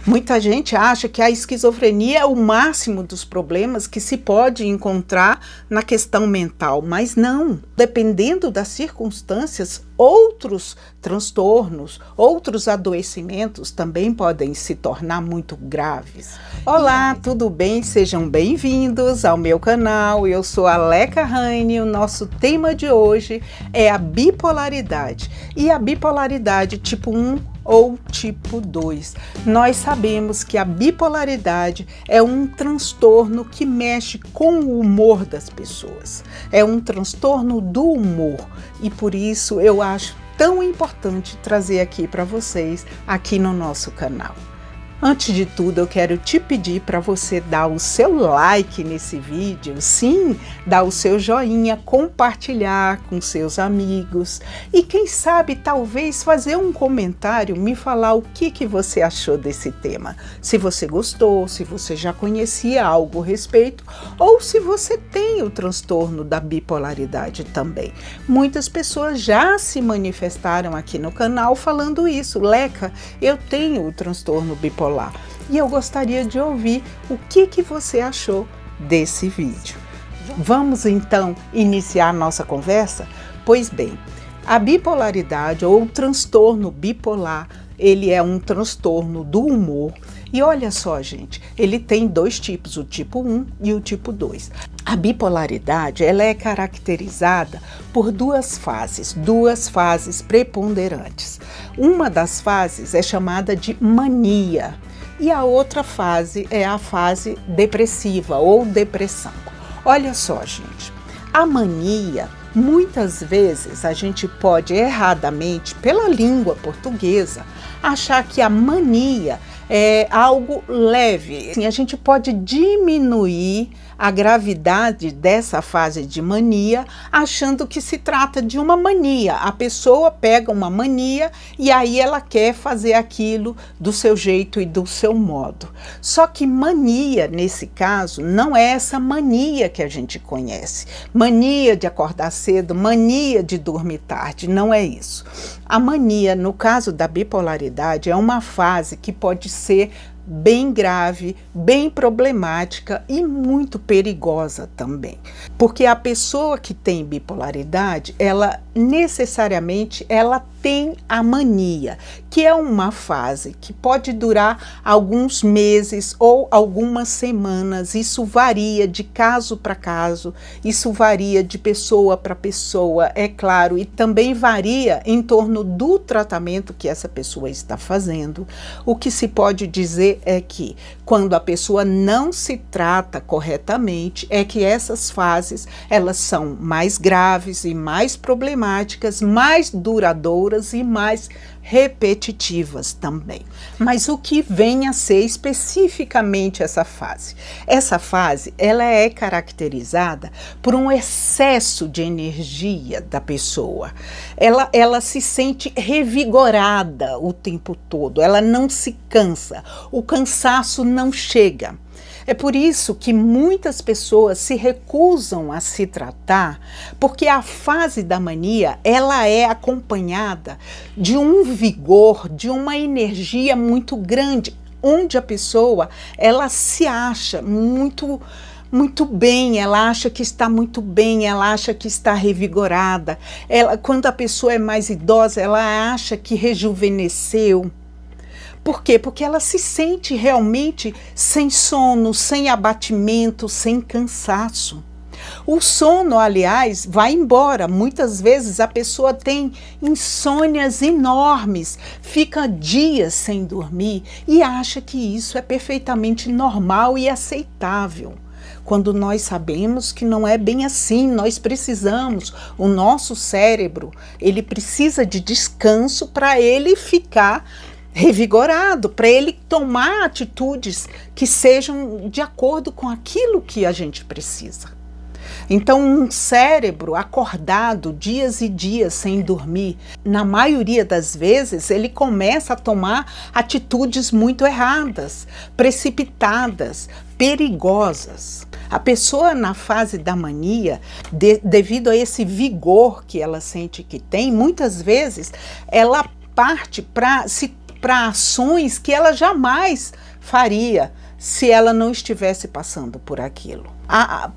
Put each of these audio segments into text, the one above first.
Muita gente acha que a esquizofrenia é o máximo dos problemas que se pode encontrar na questão mental, mas não. Dependendo das circunstâncias, outros transtornos, outros adoecimentos também podem se tornar muito graves. Olá, tudo bem? Sejam bem-vindos ao meu canal. Eu sou a Leca Raine. O nosso tema de hoje é a bipolaridade. E a bipolaridade tipo 1 ou tipo 2. Nós sabemos que a bipolaridade é um transtorno que mexe com o humor das pessoas. É um transtorno do humor e por isso eu acho tão importante trazer aqui para vocês, aqui no nosso canal. Antes de tudo, eu quero te pedir para você dar o seu like nesse vídeo, sim, dar o seu joinha, compartilhar com seus amigos e quem sabe talvez fazer um comentário, me falar o que você achou desse tema. Se você gostou, se você já conhecia algo a respeito ou se você tem o transtorno da bipolaridade também. Muitas pessoas já se manifestaram aqui no canal falando isso. Leca, eu tenho o transtorno bipolar. E eu gostaria de ouvir o que você achou desse vídeo. Vamos então iniciar nossa conversa? Pois bem, a bipolaridade ou o transtorno bipolar, ele é um transtorno do humor. E olha só, gente, ele tem dois tipos, o tipo 1 e o tipo 2. A bipolaridade, ela é caracterizada por duas fases preponderantes. Uma das fases é chamada de mania e a outra fase é a fase depressiva ou depressão. Olha só, gente, a mania, muitas vezes a gente pode erradamente, pela língua portuguesa, achar que a mania é algo leve. Assim, a gente pode diminuir a gravidade dessa fase de mania, achando que se trata de uma mania. A pessoa pega uma mania e aí ela quer fazer aquilo do seu jeito e do seu modo. Só que mania, nesse caso, não é essa mania que a gente conhece. Mania de acordar cedo, mania de dormir tarde, não é isso. A mania, no caso da bipolaridade, é uma fase que pode ser bem grave, bem problemática e muito perigosa também. Porque a pessoa que tem bipolaridade, ela necessariamente tem a mania, que é uma fase que pode durar alguns meses ou algumas semanas. Isso varia de caso para caso, isso varia de pessoa para pessoa, é claro, e também varia em torno do tratamento que essa pessoa está fazendo. O que se pode dizer é que quando a pessoa não se trata corretamente, é que essas fases elas são mais graves e mais problemáticas, mais duradouras e mais repetitivas também. Mas o que vem a ser especificamente essa fase? Essa fase, ela é caracterizada por um excesso de energia da pessoa. Ela se sente revigorada o tempo todo, ela não se cansa, o cansaço não chega. É por isso que muitas pessoas se recusam a se tratar, porque a fase da mania, ela é acompanhada de um vigor, de uma energia muito grande, onde a pessoa, ela se acha muito bem, ela acha que está muito bem, ela acha que está revigorada. Quando a pessoa é mais idosa, ela acha que rejuvenesceu. Por quê? Porque ela se sente realmente sem sono, sem abatimento, sem cansaço. O sono, aliás, vai embora. Muitas vezes a pessoa tem insônias enormes, fica dias sem dormir e acha que isso é perfeitamente normal e aceitável. Quando nós sabemos que não é bem assim, nós precisamos, o nosso cérebro, ele precisa de descanso para ele ficar revigorado, para ele tomar atitudes que sejam de acordo com aquilo que a gente precisa. Então, um cérebro acordado dias e dias sem dormir, na maioria das vezes, ele começa a tomar atitudes muito erradas, precipitadas, perigosas. A pessoa na fase da mania, devido a esse vigor que ela sente que tem, muitas vezes ela parte para para ações que ela jamais faria se ela não estivesse passando por aquilo.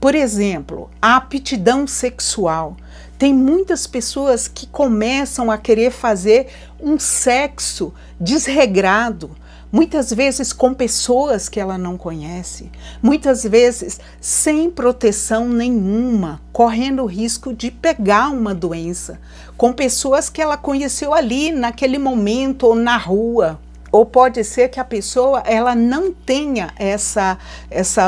Por exemplo, a aptidão sexual. Tem muitas pessoas que começam a querer fazer um sexo desregrado, muitas vezes com pessoas que ela não conhece, muitas vezes sem proteção nenhuma, correndo o risco de pegar uma doença, com pessoas que ela conheceu ali, naquele momento, ou na rua. Ou pode ser que a pessoa ela não tenha essa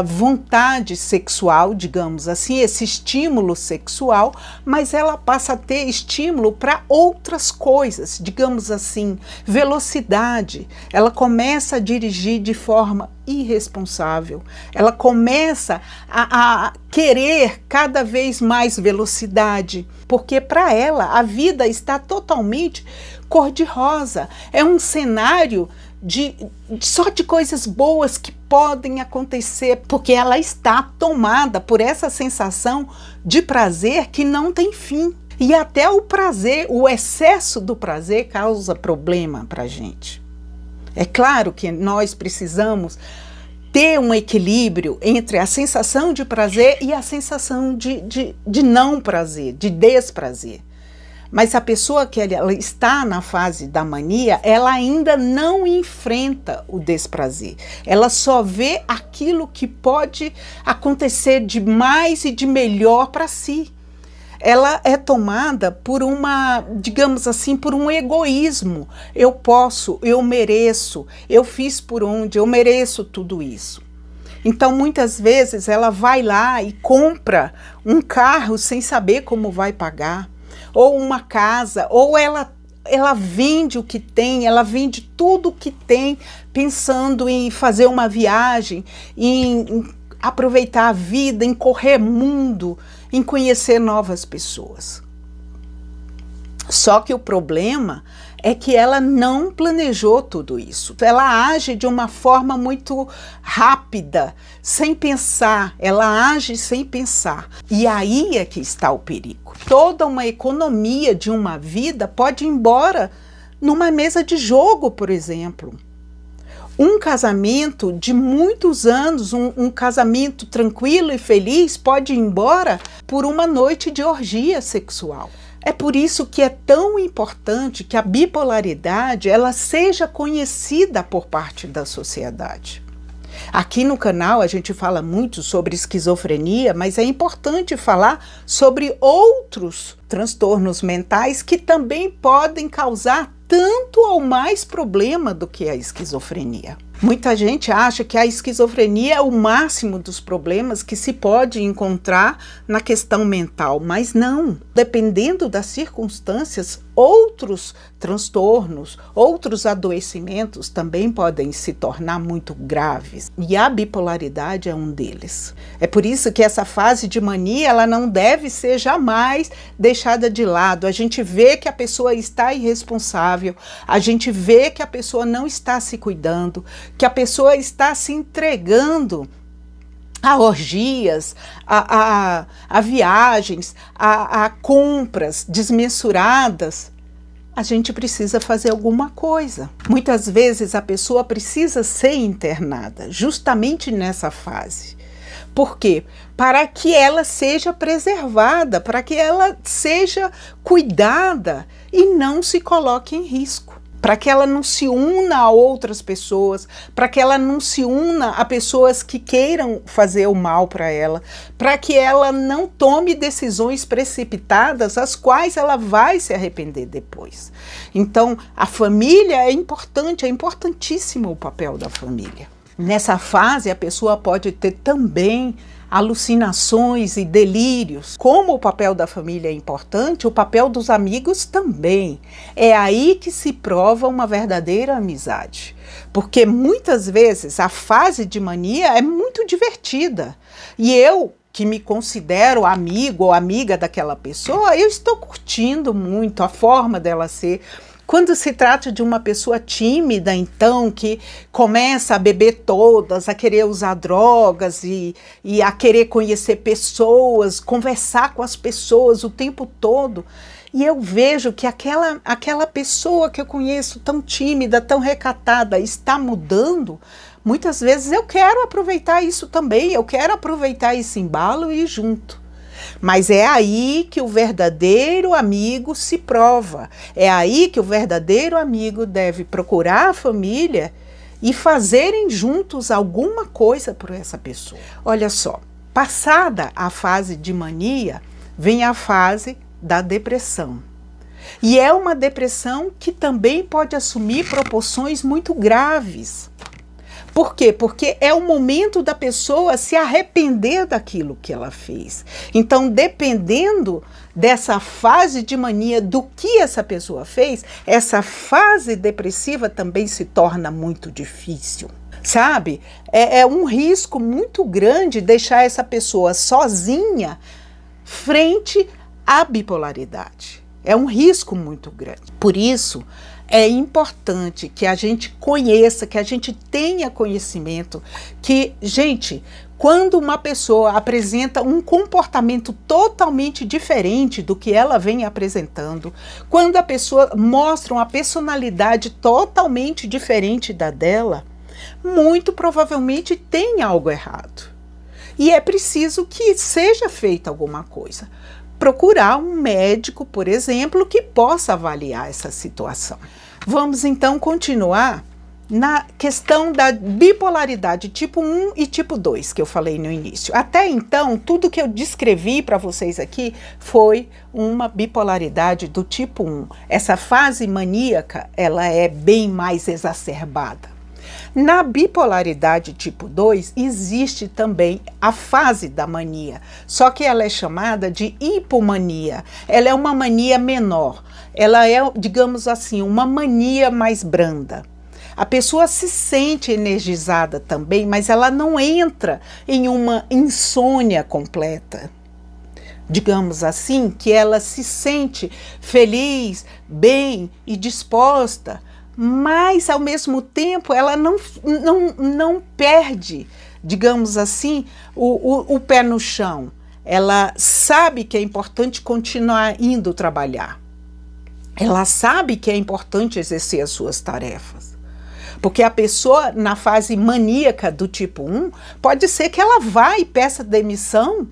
vontade sexual, digamos assim, esse estímulo sexual, mas ela passa a ter estímulo para outras coisas, digamos assim, velocidade. Ela começa a dirigir de forma irresponsável, ela começa a querer cada vez mais velocidade, porque para ela a vida está totalmente cor-de-rosa, é um cenário só de coisas boas que podem acontecer, porque ela está tomada por essa sensação de prazer que não tem fim. E até o prazer, o excesso do prazer causa problema para a gente. É claro que nós precisamos ter um equilíbrio entre a sensação de prazer e a sensação de não prazer, de desprazer. Mas a pessoa que ela está na fase da mania, ela ainda não enfrenta o desprazer. Ela só vê aquilo que pode acontecer de mais e de melhor para si. Ela é tomada por digamos assim, por um egoísmo. Eu posso, eu mereço, eu fiz por onde, eu mereço tudo isso. Então, muitas vezes, ela vai lá e compra um carro sem saber como vai pagar, ou uma casa, ou ela vende o que tem, ela vende tudo o que tem, pensando em fazer uma viagem, em aproveitar a vida, em correr mundo, em conhecer novas pessoas. Só que o problema é que ela não planejou tudo isso. Ela age de uma forma muito rápida, sem pensar. Ela age sem pensar. E aí é que está o perigo. Toda uma economia de uma vida pode ir embora numa mesa de jogo, por exemplo. Um casamento de muitos anos, um casamento tranquilo e feliz, pode ir embora por uma noite de orgia sexual. É por isso que é tão importante que a bipolaridade ela seja conhecida por parte da sociedade. Aqui no canal a gente fala muito sobre esquizofrenia, mas é importante falar sobre outros transtornos mentais que também podem causar tanto ou mais problema do que a esquizofrenia. Muita gente acha que a esquizofrenia é o máximo dos problemas que se pode encontrar na questão mental, mas não. Dependendo das circunstâncias, outros transtornos, outros adoecimentos também podem se tornar muito graves. E a bipolaridade é um deles. É por isso que essa fase de mania ela não deve ser jamais deixada de lado. A gente vê que a pessoa está irresponsável, a gente vê que a pessoa não está se cuidando, que a pessoa está se entregando a orgias, a viagens, a compras desmensuradas. A gente precisa fazer alguma coisa. Muitas vezes a pessoa precisa ser internada, justamente nessa fase. Por quê? Para que ela seja preservada, para que ela seja cuidada e não se coloque em risco. Para que ela não se una a outras pessoas, para que ela não se una a pessoas que queiram fazer o mal para ela, para que ela não tome decisões precipitadas, as quais ela vai se arrepender depois. Então, a família é importante, é importantíssimo o papel da família. Nessa fase, a pessoa pode ter também alucinações e delírios. Como o papel da família é importante, o papel dos amigos também. É aí que se prova uma verdadeira amizade. Porque muitas vezes a fase de mania é muito divertida. E eu, que me considero amigo ou amiga daquela pessoa, eu estou curtindo muito a forma dela ser, Quando se trata de uma pessoa tímida, então, que começa a beber todas, a querer usar drogas e a querer conhecer pessoas, conversar com as pessoas o tempo todo, e eu vejo que aquela pessoa que eu conheço tão tímida, tão recatada, está mudando, muitas vezes eu quero aproveitar isso também, eu quero aproveitar esse embalo e ir junto. Mas é aí que o verdadeiro amigo se prova, é aí que o verdadeiro amigo deve procurar a família e fazerem juntos alguma coisa por essa pessoa. Olha só, passada a fase de mania, vem a fase da depressão. E é uma depressão que também pode assumir proporções muito graves. Por quê? Porque é o momento da pessoa se arrepender daquilo que ela fez. Então, dependendo dessa fase de mania, do que essa pessoa fez, essa fase depressiva também se torna muito difícil. Sabe? É um risco muito grande deixar essa pessoa sozinha frente à bipolaridade. É um risco muito grande. Por isso, é importante que a gente conheça, que a gente tenha conhecimento, que, gente, quando uma pessoa apresenta um comportamento totalmente diferente do que ela vem apresentando, quando a pessoa mostra uma personalidade totalmente diferente da dela, muito provavelmente tem algo errado. E é preciso que seja feita alguma coisa. Procurar um médico, por exemplo, que possa avaliar essa situação. Vamos então continuar na questão da bipolaridade tipo 1 e tipo 2, que eu falei no início. Até então, tudo que eu descrevi para vocês aqui foi uma bipolaridade do tipo 1. Essa fase maníaca, ela é bem mais exacerbada. Na bipolaridade tipo 2, existe também a fase da mania, só que ela é chamada de hipomania. Ela é uma mania menor, ela é, digamos assim, uma mania mais branda. A pessoa se sente energizada também, mas ela não entra em uma insônia completa. Digamos assim, que ela se sente feliz, bem e disposta, mas ao mesmo tempo ela não perde, digamos assim, o pé no chão. Ela sabe que é importante continuar indo trabalhar. Ela sabe que é importante exercer as suas tarefas. Porque a pessoa na fase maníaca do tipo 1, pode ser que ela vá e peça demissão,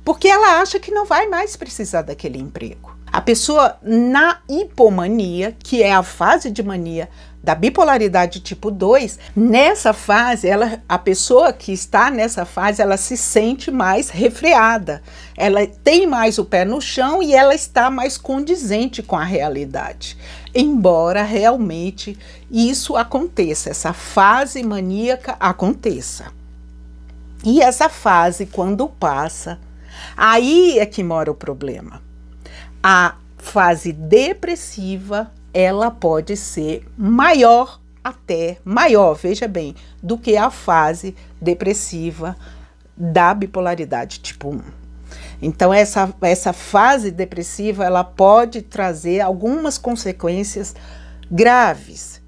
porque ela acha que não vai mais precisar daquele emprego. A pessoa na hipomania, que é a fase de mania da bipolaridade tipo 2, nessa fase, a pessoa que está nessa fase, ela se sente mais refreada, ela tem mais o pé no chão e ela está mais condizente com a realidade. Embora realmente isso aconteça, essa fase maníaca aconteça. E essa fase, quando passa, aí é que mora o problema. A fase depressiva, ela pode ser maior, veja bem, do que a fase depressiva da bipolaridade tipo 1. Então, essa fase depressiva, ela pode trazer algumas consequências graves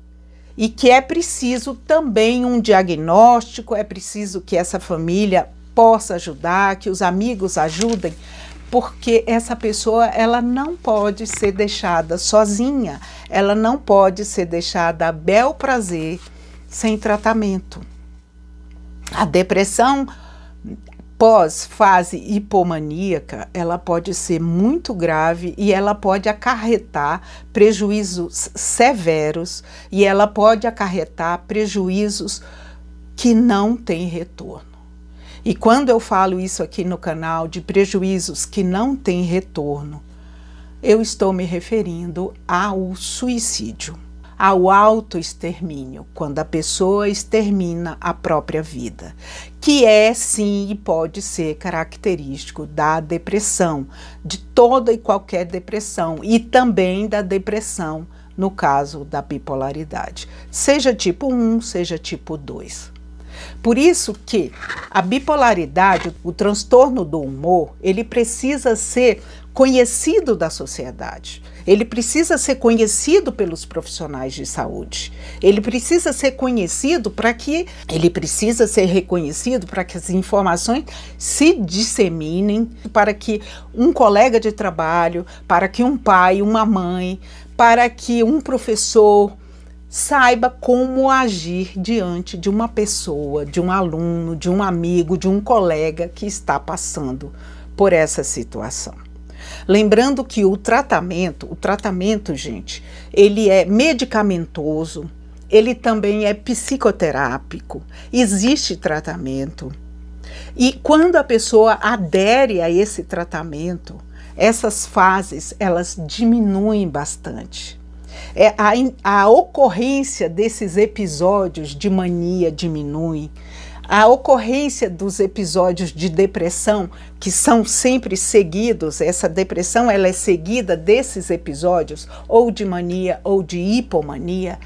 e que é preciso também um diagnóstico, é preciso que essa família possa ajudar, que os amigos ajudem, porque essa pessoa, ela não pode ser deixada sozinha, ela não pode ser deixada a bel prazer sem tratamento. A depressão pós-fase hipomaníaca, ela pode ser muito grave e ela pode acarretar prejuízos severos e ela pode acarretar prejuízos que não têm retorno. E quando eu falo isso aqui no canal de prejuízos que não têm retorno, eu estou me referindo ao suicídio, ao autoextermínio, quando a pessoa extermina a própria vida, que é sim e pode ser característico da depressão, de toda e qualquer depressão e também da depressão no caso da bipolaridade, seja tipo 1, seja tipo 2. Por isso que a bipolaridade, o transtorno do humor, ele precisa ser conhecido da sociedade. ele precisa ser conhecido pelos profissionais de saúde. Ele precisa ser conhecido reconhecido para que as informações se disseminem, para que um colega de trabalho, para que um pai, uma mãe, para que um professor saiba como agir diante de uma pessoa, de um aluno, de um amigo, de um colega que está passando por essa situação. Lembrando que o tratamento, gente, ele é medicamentoso, ele também é psicoterápico, existe tratamento. E quando a pessoa adere a esse tratamento, essas fases, elas diminuem bastante. A ocorrência desses episódios de mania diminui, a ocorrência dos episódios de depressão, que são sempre seguidos, essa depressão ela é seguida desses episódios, ou de mania ou de hipomania,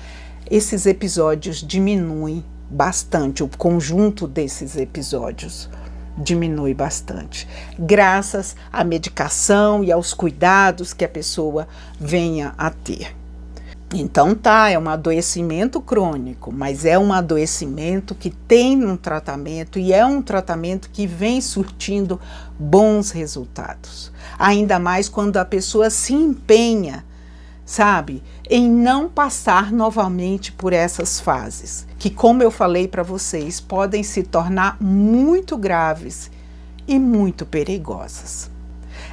esses episódios diminuem bastante, o conjunto desses episódios diminui bastante, graças à medicação e aos cuidados que a pessoa venha a ter. Então é um adoecimento crônico, mas é um adoecimento que tem um tratamento e é um tratamento que vem surtindo bons resultados. Ainda mais quando a pessoa se empenha, sabe, em não passar novamente por essas fases, que, como eu falei para vocês, podem se tornar muito graves e muito perigosas.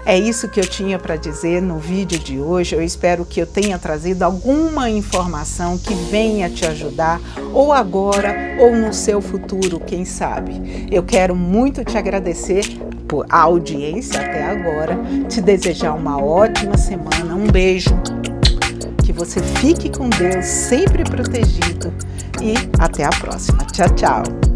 É isso que eu tinha para dizer no vídeo de hoje. Eu espero que eu tenha trazido alguma informação que venha te ajudar, ou agora ou no seu futuro, quem sabe. Eu quero muito te agradecer por a audiência até agora, te desejar uma ótima semana, um beijo, que você fique com Deus, sempre protegido, e até a próxima. Tchau, tchau!